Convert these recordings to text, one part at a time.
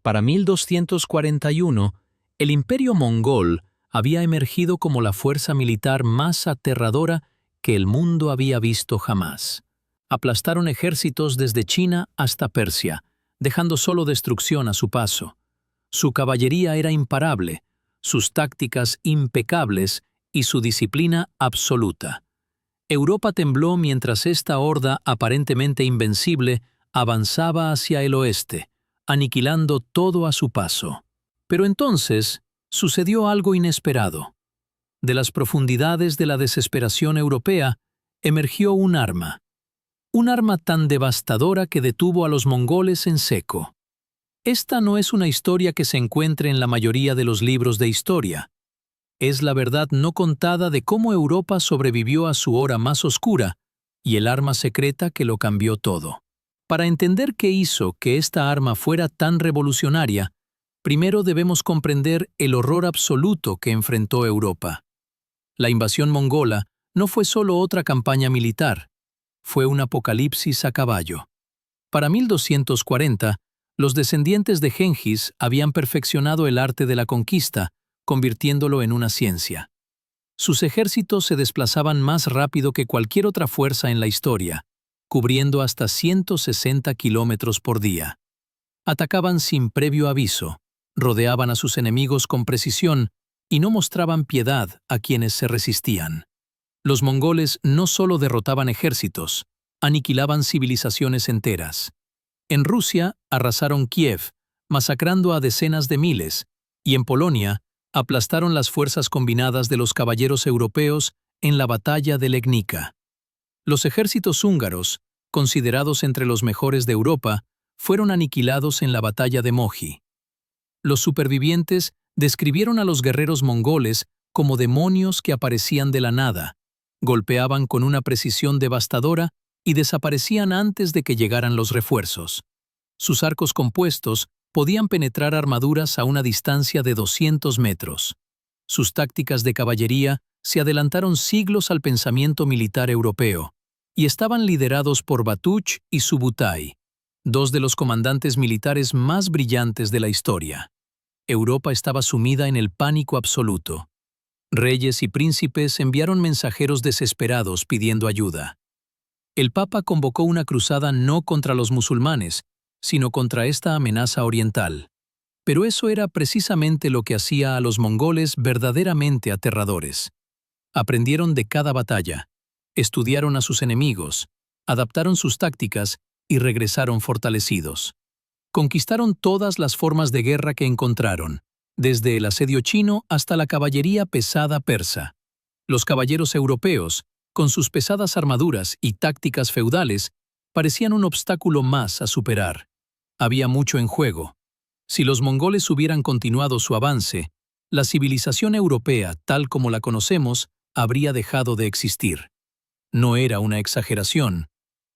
Para 1241, el Imperio Mongol había emergido como la fuerza militar más aterradora que el mundo había visto jamás. Aplastaron ejércitos desde China hasta Persia, dejando solo destrucción a su paso. Su caballería era imparable, sus tácticas impecables y su disciplina absoluta. Europa tembló mientras esta horda aparentemente invencible avanzaba hacia el oeste, aniquilando todo a su paso. Pero entonces sucedió algo inesperado. De las profundidades de la desesperación europea emergió un arma tan devastadora que detuvo a los mongoles en seco. Esta no es una historia que se encuentre en la mayoría de los libros de historia. Es la verdad no contada de cómo Europa sobrevivió a su hora más oscura y el arma secreta que lo cambió todo. Para entender qué hizo que esta arma fuera tan revolucionaria, primero debemos comprender el horror absoluto que enfrentó Europa. La invasión mongola no fue solo otra campaña militar, fue un apocalipsis a caballo. Para 1240, los descendientes de Gengis habían perfeccionado el arte de la conquista, convirtiéndolo en una ciencia. Sus ejércitos se desplazaban más rápido que cualquier otra fuerza en la historia, cubriendo hasta 160 kilómetros por día. Atacaban sin previo aviso, rodeaban a sus enemigos con precisión y no mostraban piedad a quienes se resistían. Los mongoles no solo derrotaban ejércitos, aniquilaban civilizaciones enteras. En Rusia arrasaron Kiev, masacrando a decenas de miles, y en Polonia aplastaron las fuerzas combinadas de los caballeros europeos en la batalla de Legnica. Los ejércitos húngaros, considerados entre los mejores de Europa, fueron aniquilados en la batalla de Mohi. Los supervivientes describieron a los guerreros mongoles como demonios que aparecían de la nada, golpeaban con una precisión devastadora y desaparecían antes de que llegaran los refuerzos. Sus arcos compuestos podían penetrar armaduras a una distancia de 200 metros. Sus tácticas de caballería se adelantaron siglos al pensamiento militar europeo y estaban liderados por Batuch y Subutai, dos de los comandantes militares más brillantes de la historia. Europa estaba sumida en el pánico absoluto. Reyes y príncipes enviaron mensajeros desesperados pidiendo ayuda. El Papa convocó una cruzada no contra los musulmanes, sino contra esta amenaza oriental. Pero eso era precisamente lo que hacía a los mongoles verdaderamente aterradores. Aprendieron de cada batalla, estudiaron a sus enemigos, adaptaron sus tácticas y regresaron fortalecidos. Conquistaron todas las formas de guerra que encontraron, desde el asedio chino hasta la caballería pesada persa. Los caballeros europeos, con sus pesadas armaduras y tácticas feudales, parecían un obstáculo más a superar. Había mucho en juego. Si los mongoles hubieran continuado su avance, la civilización europea, tal como la conocemos, habría dejado de existir. No era una exageración.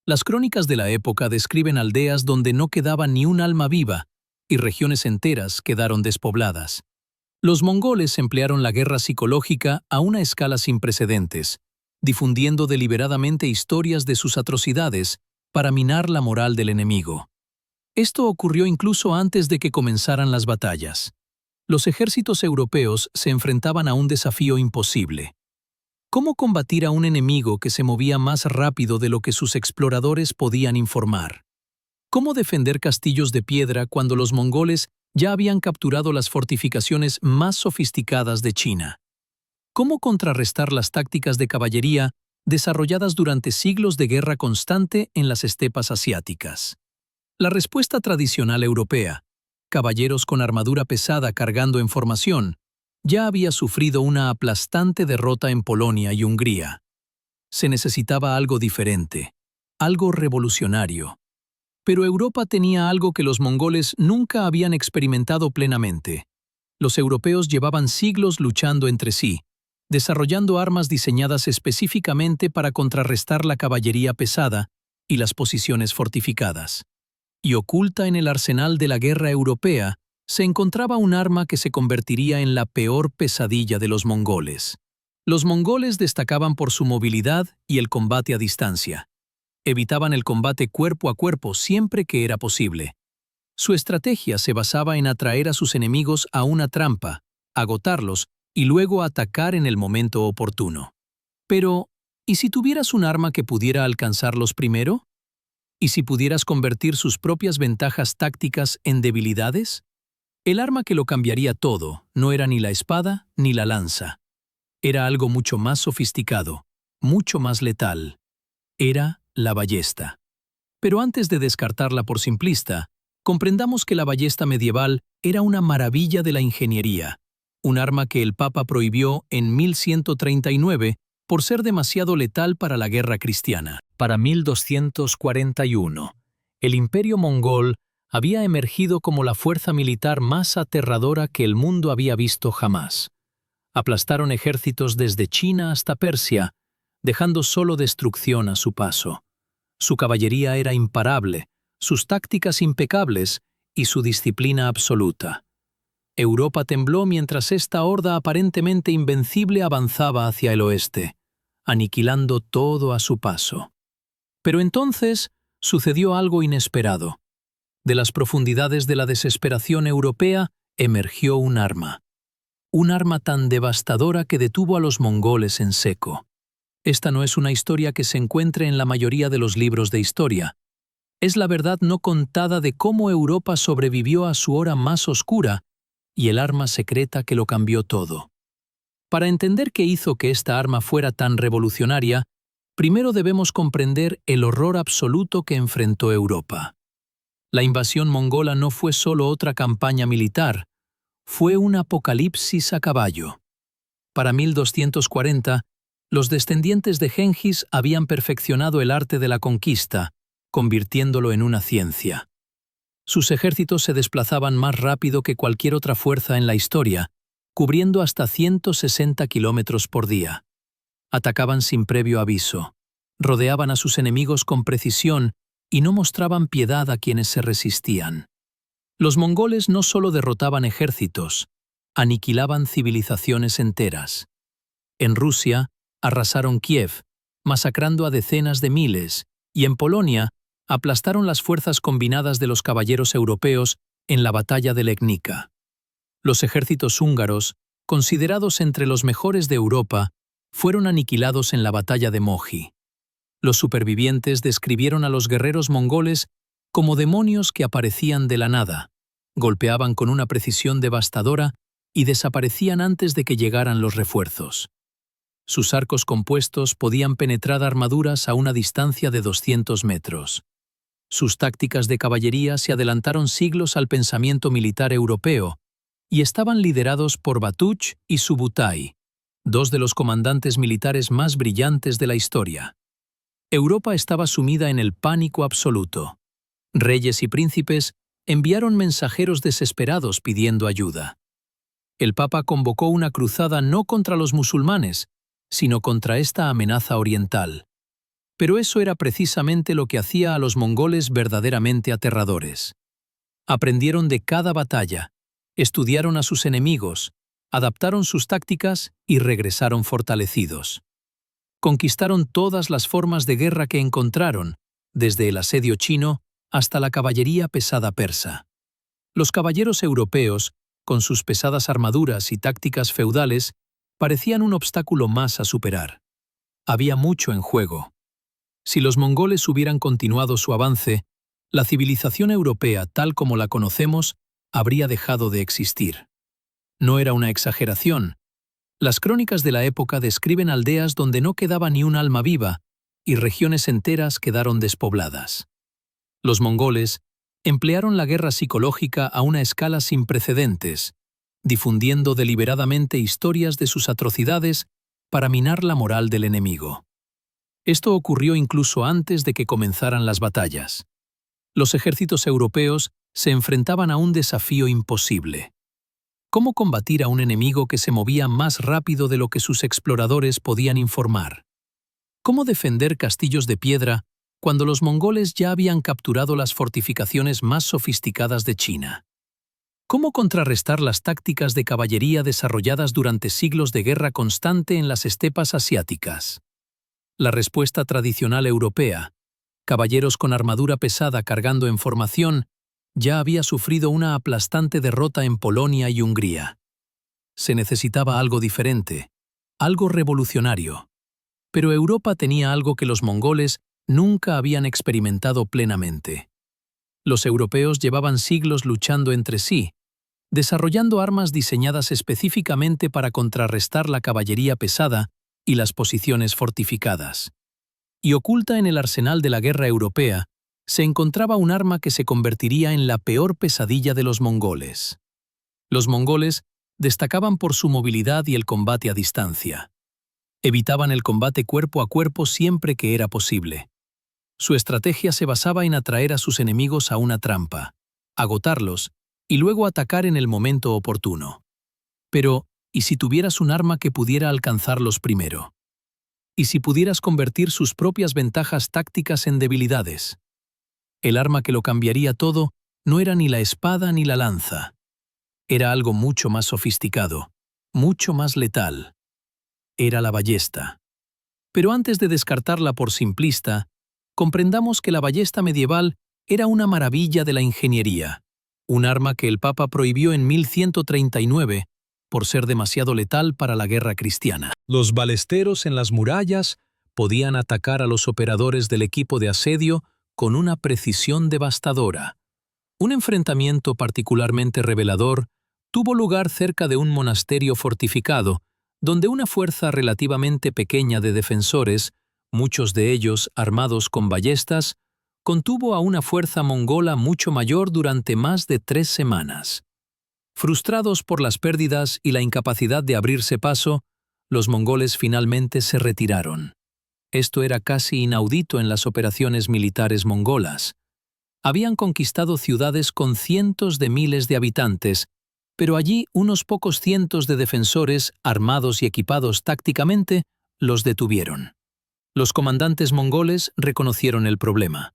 Las crónicas de la época describen aldeas donde no quedaba ni un alma viva y regiones enteras quedaron despobladas. Los mongoles emplearon la guerra psicológica a una escala sin precedentes, difundiendo deliberadamente historias de sus atrocidades para minar la moral del enemigo. Esto ocurrió incluso antes de que comenzaran las batallas. Los ejércitos europeos se enfrentaban a un desafío imposible. ¿Cómo combatir a un enemigo que se movía más rápido de lo que sus exploradores podían informar? ¿Cómo defender castillos de piedra cuando los mongoles ya habían capturado las fortificaciones más sofisticadas de China? ¿Cómo contrarrestar las tácticas de caballería desarrolladas durante siglos de guerra constante en las estepas asiáticas? La respuesta tradicional europea, caballeros con armadura pesada cargando en formación, ya había sufrido una aplastante derrota en Polonia y Hungría. Se necesitaba algo diferente, algo revolucionario. Pero Europa tenía algo que los mongoles nunca habían experimentado plenamente. Los europeos llevaban siglos luchando entre sí, desarrollando armas diseñadas específicamente para contrarrestar la caballería pesada y las posiciones fortificadas. Y oculta en el arsenal de la guerra europea se encontraba un arma que se convertiría en la peor pesadilla de los mongoles. Los mongoles destacaban por su movilidad y el combate a distancia. Evitaban el combate cuerpo a cuerpo siempre que era posible. Su estrategia se basaba en atraer a sus enemigos a una trampa, agotarlos y luego atacar en el momento oportuno. Pero, ¿y si tuvieras un arma que pudiera alcanzarlos primero? ¿Y si pudieras convertir sus propias ventajas tácticas en debilidades? El arma que lo cambiaría todo no era ni la espada ni la lanza. Era algo mucho más sofisticado, mucho más letal. Era la ballesta. Pero antes de descartarla por simplista, comprendamos que la ballesta medieval era una maravilla de la ingeniería, un arma que el Papa prohibió en 1139 por ser demasiado letal para la guerra cristiana. Para 1241, el Imperio Mongol había emergido como la fuerza militar más aterradora que el mundo había visto jamás. Aplastaron ejércitos desde China hasta Persia, dejando solo destrucción a su paso. Su caballería era imparable, sus tácticas impecables y su disciplina absoluta. Europa tembló mientras esta horda aparentemente invencible avanzaba hacia el oeste, aniquilando todo a su paso. Pero entonces sucedió algo inesperado. De las profundidades de la desesperación europea emergió un arma tan devastadora que detuvo a los mongoles en seco. Esta no es una historia que se encuentre en la mayoría de los libros de historia. Es la verdad no contada de cómo Europa sobrevivió a su hora más oscura y el arma secreta que lo cambió todo. Para entender qué hizo que esta arma fuera tan revolucionaria, primero debemos comprender el horror absoluto que enfrentó Europa. La invasión mongola no fue solo otra campaña militar, fue un apocalipsis a caballo. Para 1240, los descendientes de Gengis habían perfeccionado el arte de la conquista, convirtiéndolo en una ciencia. Sus ejércitos se desplazaban más rápido que cualquier otra fuerza en la historia, cubriendo hasta 160 kilómetros por día. Atacaban sin previo aviso, rodeaban a sus enemigos con precisión y no mostraban piedad a quienes se resistían. Los mongoles no solo derrotaban ejércitos, aniquilaban civilizaciones enteras. En Rusia, arrasaron Kiev, masacrando a decenas de miles, y en Polonia, aplastaron las fuerzas combinadas de los caballeros europeos en la batalla de Legnica. Los ejércitos húngaros, considerados entre los mejores de Europa, fueron aniquilados en la batalla de Mohi. Los supervivientes describieron a los guerreros mongoles como demonios que aparecían de la nada, golpeaban con una precisión devastadora y desaparecían antes de que llegaran los refuerzos. Sus arcos compuestos podían penetrar armaduras a una distancia de 200 metros. Sus tácticas de caballería se adelantaron siglos al pensamiento militar europeo y estaban liderados por Batuch y Subutai, dos de los comandantes militares más brillantes de la historia. Europa estaba sumida en el pánico absoluto. Reyes y príncipes enviaron mensajeros desesperados pidiendo ayuda. El Papa convocó una cruzada no contra los musulmanes, sino contra esta amenaza oriental. Pero eso era precisamente lo que hacía a los mongoles verdaderamente aterradores. Aprendieron de cada batalla, estudiaron a sus enemigos, adaptaron sus tácticas y regresaron fortalecidos. Conquistaron todas las formas de guerra que encontraron, desde el asedio chino hasta la caballería pesada persa. Los caballeros europeos, con sus pesadas armaduras y tácticas feudales, parecían un obstáculo más a superar. Había mucho en juego. Si los mongoles hubieran continuado su avance, la civilización europea, tal como la conocemos, habría dejado de existir. No era una exageración. Las crónicas de la época describen aldeas donde no quedaba ni un alma viva y regiones enteras quedaron despobladas. Los mongoles emplearon la guerra psicológica a una escala sin precedentes, difundiendo deliberadamente historias de sus atrocidades para minar la moral del enemigo. Esto ocurrió incluso antes de que comenzaran las batallas. Los ejércitos europeos se enfrentaban a un desafío imposible. ¿Cómo combatir a un enemigo que se movía más rápido de lo que sus exploradores podían informar? ¿Cómo defender castillos de piedra cuando los mongoles ya habían capturado las fortificaciones más sofisticadas de China? ¿Cómo contrarrestar las tácticas de caballería desarrolladas durante siglos de guerra constante en las estepas asiáticas? La respuesta tradicional europea, caballeros con armadura pesada cargando en formación, ya había sufrido una aplastante derrota en Polonia y Hungría. Se necesitaba algo diferente, algo revolucionario. Pero Europa tenía algo que los mongoles nunca habían experimentado plenamente. Los europeos llevaban siglos luchando entre sí, desarrollando armas diseñadas específicamente para contrarrestar la caballería pesada y las posiciones fortificadas. Y oculta en el arsenal de la guerra europea, se encontraba un arma que se convertiría en la peor pesadilla de los mongoles. Los mongoles destacaban por su movilidad y el combate a distancia. Evitaban el combate cuerpo a cuerpo siempre que era posible. Su estrategia se basaba en atraer a sus enemigos a una trampa, agotarlos y luego atacar en el momento oportuno. Pero, ¿y si tuvieras un arma que pudiera alcanzarlos primero? ¿Y si pudieras convertir sus propias ventajas tácticas en debilidades? El arma que lo cambiaría todo no era ni la espada ni la lanza. Era algo mucho más sofisticado, mucho más letal. Era la ballesta. Pero antes de descartarla por simplista, comprendamos que la ballesta medieval era una maravilla de la ingeniería, un arma que el Papa prohibió en 1139 por ser demasiado letal para la guerra cristiana. Los balesteros en las murallas podían atacar a los operadores del equipo de asedio con una precisión devastadora. Un enfrentamiento particularmente revelador tuvo lugar cerca de un monasterio fortificado, donde una fuerza relativamente pequeña de defensores, muchos de ellos armados con ballestas, contuvo a una fuerza mongola mucho mayor durante más de 3 semanas. Frustrados por las pérdidas y la incapacidad de abrirse paso, los mongoles finalmente se retiraron. Esto era casi inaudito en las operaciones militares mongolas. Habían conquistado ciudades con cientos de miles de habitantes, pero allí unos pocos cientos de defensores, armados y equipados tácticamente, los detuvieron. Los comandantes mongoles reconocieron el problema.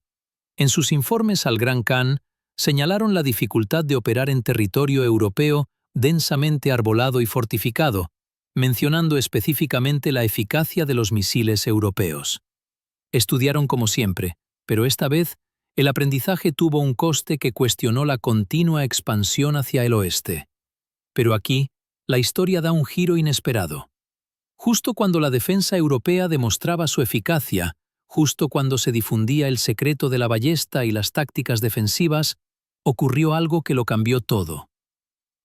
En sus informes al Gran Khan, señalaron la dificultad de operar en territorio europeo densamente arbolado y fortificado, mencionando específicamente la eficacia de los misiles europeos. Estudiaron como siempre, pero esta vez el aprendizaje tuvo un coste que cuestionó la continua expansión hacia el oeste. Pero aquí, la historia da un giro inesperado. Justo cuando la defensa europea demostraba su eficacia, justo cuando se difundía el secreto de la ballesta y las tácticas defensivas, ocurrió algo que lo cambió todo.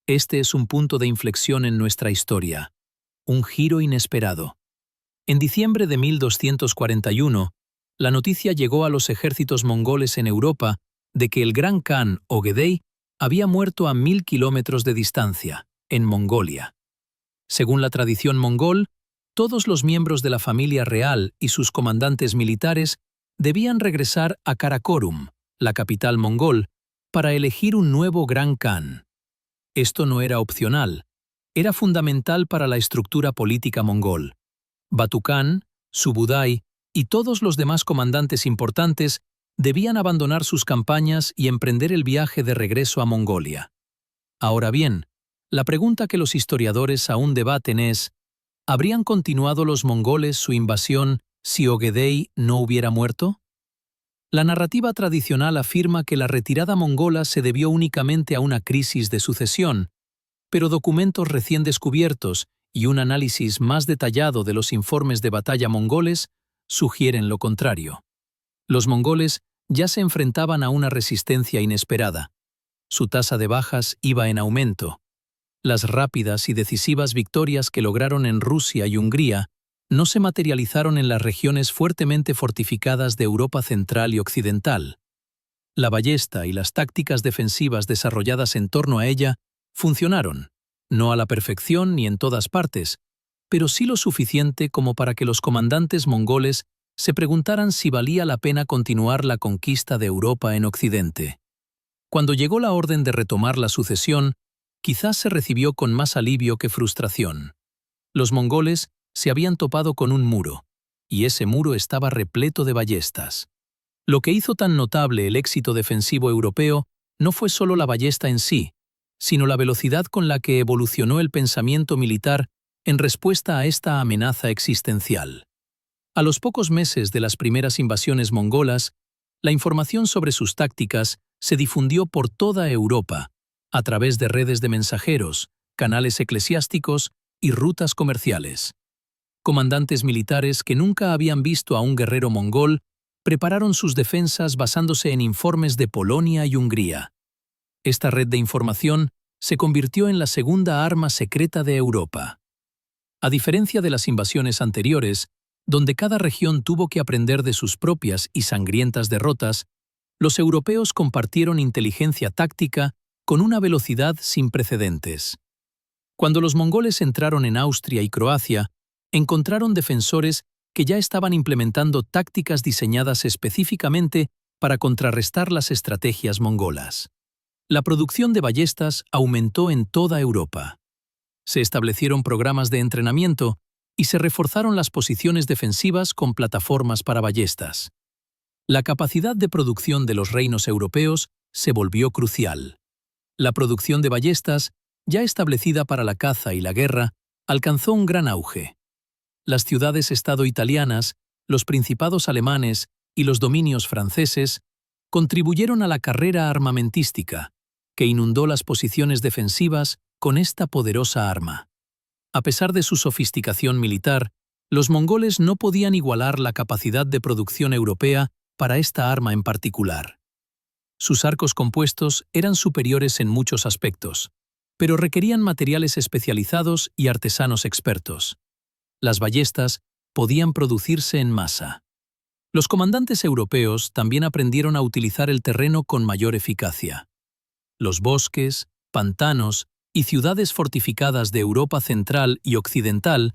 Este es un punto de inflexión en nuestra historia. Un giro inesperado. En diciembre de 1241, la noticia llegó a los ejércitos mongoles en Europa de que el Gran Khan Ogedei había muerto a 1000 kilómetros de distancia, en Mongolia. Según la tradición mongol, todos los miembros de la familia real y sus comandantes militares debían regresar a Karakorum, la capital mongol, para elegir un nuevo Gran Khan. Esto no era opcional, era fundamental para la estructura política mongol. Batu Khan, Subudai y todos los demás comandantes importantes debían abandonar sus campañas y emprender el viaje de regreso a Mongolia. Ahora bien, la pregunta que los historiadores aún debaten es: ¿habrían continuado los mongoles su invasión si Ogedei no hubiera muerto? La narrativa tradicional afirma que la retirada mongola se debió únicamente a una crisis de sucesión, pero documentos recién descubiertos y un análisis más detallado de los informes de batalla mongoles sugieren lo contrario. Los mongoles ya se enfrentaban a una resistencia inesperada. Su tasa de bajas iba en aumento. Las rápidas y decisivas victorias que lograron en Rusia y Hungría no se materializaron en las regiones fuertemente fortificadas de Europa central y occidental. La ballesta y las tácticas defensivas desarrolladas en torno a ella funcionaron, no a la perfección ni en todas partes, pero sí lo suficiente como para que los comandantes mongoles se preguntaran si valía la pena continuar la conquista de Europa en Occidente. Cuando llegó la orden de retomar la sucesión, quizás se recibió con más alivio que frustración. Los mongoles se habían topado con un muro, y ese muro estaba repleto de ballestas. Lo que hizo tan notable el éxito defensivo europeo no fue solo la ballesta en sí, sino la velocidad con la que evolucionó el pensamiento militar en respuesta a esta amenaza existencial. A los pocos meses de las primeras invasiones mongolas, la información sobre sus tácticas se difundió por toda Europa, a través de redes de mensajeros, canales eclesiásticos y rutas comerciales. Comandantes militares que nunca habían visto a un guerrero mongol prepararon sus defensas basándose en informes de Polonia y Hungría. Esta red de información se convirtió en la segunda arma secreta de Europa. A diferencia de las invasiones anteriores, donde cada región tuvo que aprender de sus propias y sangrientas derrotas, los europeos compartieron inteligencia táctica con una velocidad sin precedentes. Cuando los mongoles entraron en Austria y Croacia, encontraron defensores que ya estaban implementando tácticas diseñadas específicamente para contrarrestar las estrategias mongolas. La producción de ballestas aumentó en toda Europa. Se establecieron programas de entrenamiento y se reforzaron las posiciones defensivas con plataformas para ballestas. La capacidad de producción de los reinos europeos se volvió crucial. La producción de ballestas, ya establecida para la caza y la guerra, alcanzó un gran auge. Las ciudades-estado italianas, los principados alemanes y los dominios franceses contribuyeron a la carrera armamentística, que inundó las posiciones defensivas con esta poderosa arma. A pesar de su sofisticación militar, los mongoles no podían igualar la capacidad de producción europea para esta arma en particular. Sus arcos compuestos eran superiores en muchos aspectos, pero requerían materiales especializados y artesanos expertos. Las ballestas podían producirse en masa. Los comandantes europeos también aprendieron a utilizar el terreno con mayor eficacia. Los bosques, pantanos y ciudades fortificadas de Europa central y occidental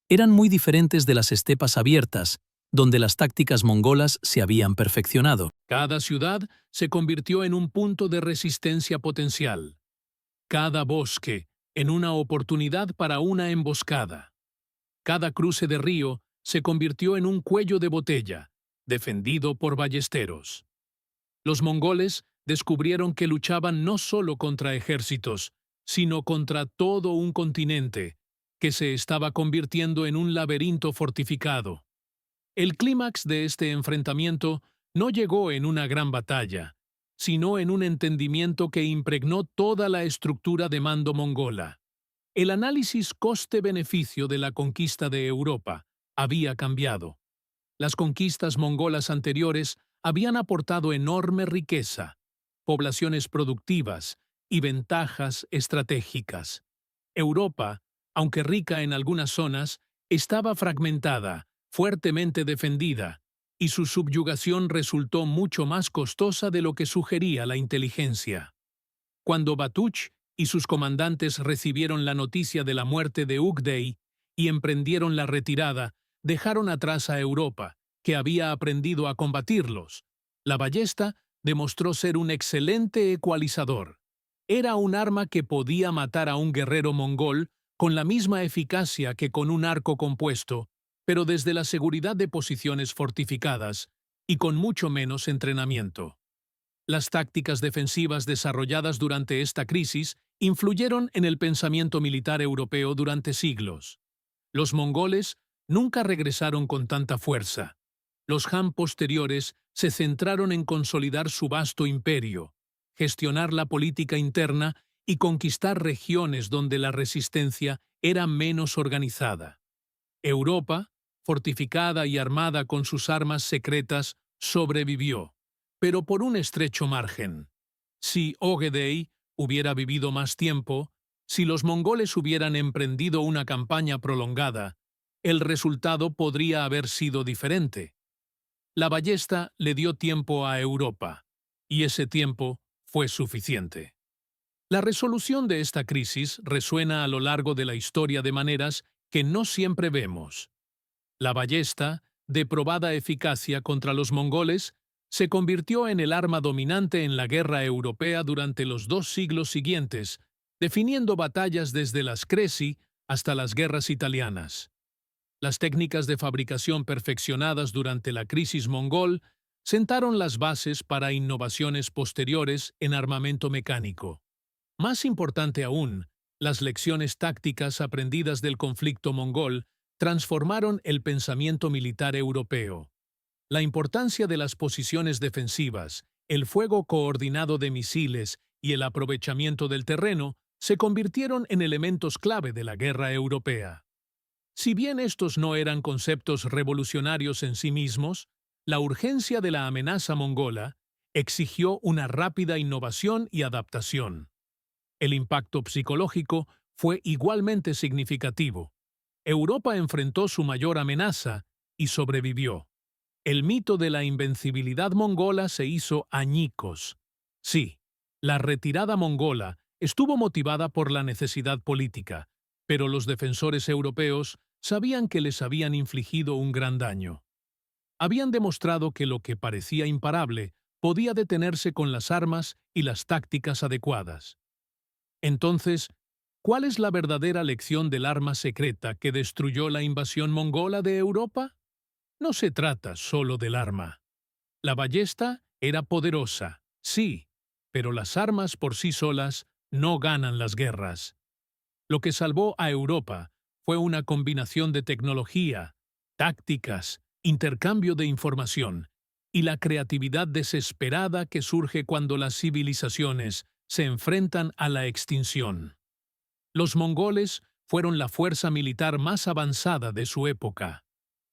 eran muy diferentes de las estepas abiertas, donde las tácticas mongolas se habían perfeccionado. Cada ciudad se convirtió en un punto de resistencia potencial. Cada bosque en una oportunidad para una emboscada. Cada cruce de río se convirtió en un cuello de botella, defendido por ballesteros. Los mongoles descubrieron que luchaban no solo contra ejércitos, sino contra todo un continente, que se estaba convirtiendo en un laberinto fortificado. El clímax de este enfrentamiento no llegó en una gran batalla, sino en un entendimiento que impregnó toda la estructura de mando mongola. El análisis coste-beneficio de la conquista de Europa había cambiado. Las conquistas mongolas anteriores habían aportado enorme riqueza, poblaciones productivas y ventajas estratégicas. Europa, aunque rica en algunas zonas, estaba fragmentada, fuertemente defendida, y su subyugación resultó mucho más costosa de lo que sugería la inteligencia. Cuando Batuch y sus comandantes recibieron la noticia de la muerte de Ugdei y emprendieron la retirada, dejaron atrás a Europa, que había aprendido a combatirlos. La ballesta demostró ser un excelente ecualizador. Era un arma que podía matar a un guerrero mongol con la misma eficacia que con un arco compuesto, pero desde la seguridad de posiciones fortificadas y con mucho menos entrenamiento. Las tácticas defensivas desarrolladas durante esta crisis influyeron en el pensamiento militar europeo durante siglos. Los mongoles nunca regresaron con tanta fuerza. Los Han posteriores se centraron en consolidar su vasto imperio, gestionar la política interna y conquistar regiones donde la resistencia era menos organizada. Europa, fortificada y armada con sus armas secretas, sobrevivió, pero por un estrecho margen. Si Ogedei hubiera vivido más tiempo, si los mongoles hubieran emprendido una campaña prolongada, el resultado podría haber sido diferente. La ballesta le dio tiempo a Europa, y ese tiempo fue suficiente. La resolución de esta crisis resuena a lo largo de la historia de maneras que no siempre vemos. La ballesta, de probada eficacia contra los mongoles, se convirtió en el arma dominante en la guerra europea durante los 2 siglos siguientes, definiendo batallas desde las Cresi hasta las guerras italianas. Las técnicas de fabricación perfeccionadas durante la crisis mongol sentaron las bases para innovaciones posteriores en armamento mecánico. Más importante aún, las lecciones tácticas aprendidas del conflicto mongol transformaron el pensamiento militar europeo. La importancia de las posiciones defensivas el fuego coordinado de misiles y el aprovechamiento del terreno se convirtieron en elementos clave de la guerra europea. Si bien estos no eran conceptos revolucionarios en sí mismos, la urgencia de la amenaza mongola exigió una rápida innovación y adaptación. El impacto psicológico fue igualmente significativo. Europa enfrentó su mayor amenaza y sobrevivió. El mito de la invencibilidad mongola se hizo añicos. Sí, la retirada mongola estuvo motivada por la necesidad política, pero los defensores europeos sabían que les habían infligido un gran daño. Habían demostrado que lo que parecía imparable podía detenerse con las armas y las tácticas adecuadas. Entonces, ¿cuál es la verdadera lección del arma secreta que destruyó la invasión mongola de Europa? No se trata solo del arma. La ballesta era poderosa, sí, pero las armas por sí solas no ganan las guerras. Lo que salvó a Europa fue una combinación de tecnología, tácticas, intercambio de información y la creatividad desesperada que surge cuando las civilizaciones se enfrentan a la extinción. Los mongoles fueron la fuerza militar más avanzada de su época.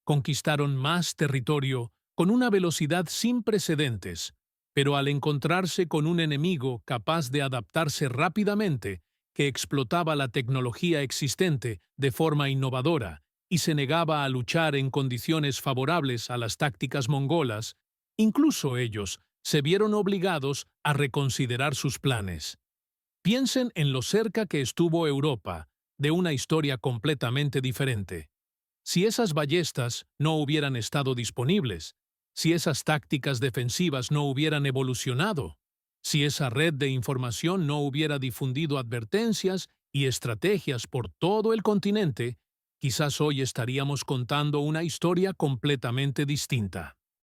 Conquistaron más territorio con una velocidad sin precedentes, pero al encontrarse con un enemigo capaz de adaptarse rápidamente, que explotaba la tecnología existente de forma innovadora y se negaba a luchar en condiciones favorables a las tácticas mongolas, incluso ellos se vieron obligados a reconsiderar sus planes. Piensen en lo cerca que estuvo Europa de una historia completamente diferente. Si esas ballestas no hubieran estado disponibles, si esas tácticas defensivas no hubieran evolucionado, si esa red de información no hubiera difundido advertencias y estrategias por todo el continente, quizás hoy estaríamos contando una historia completamente distinta.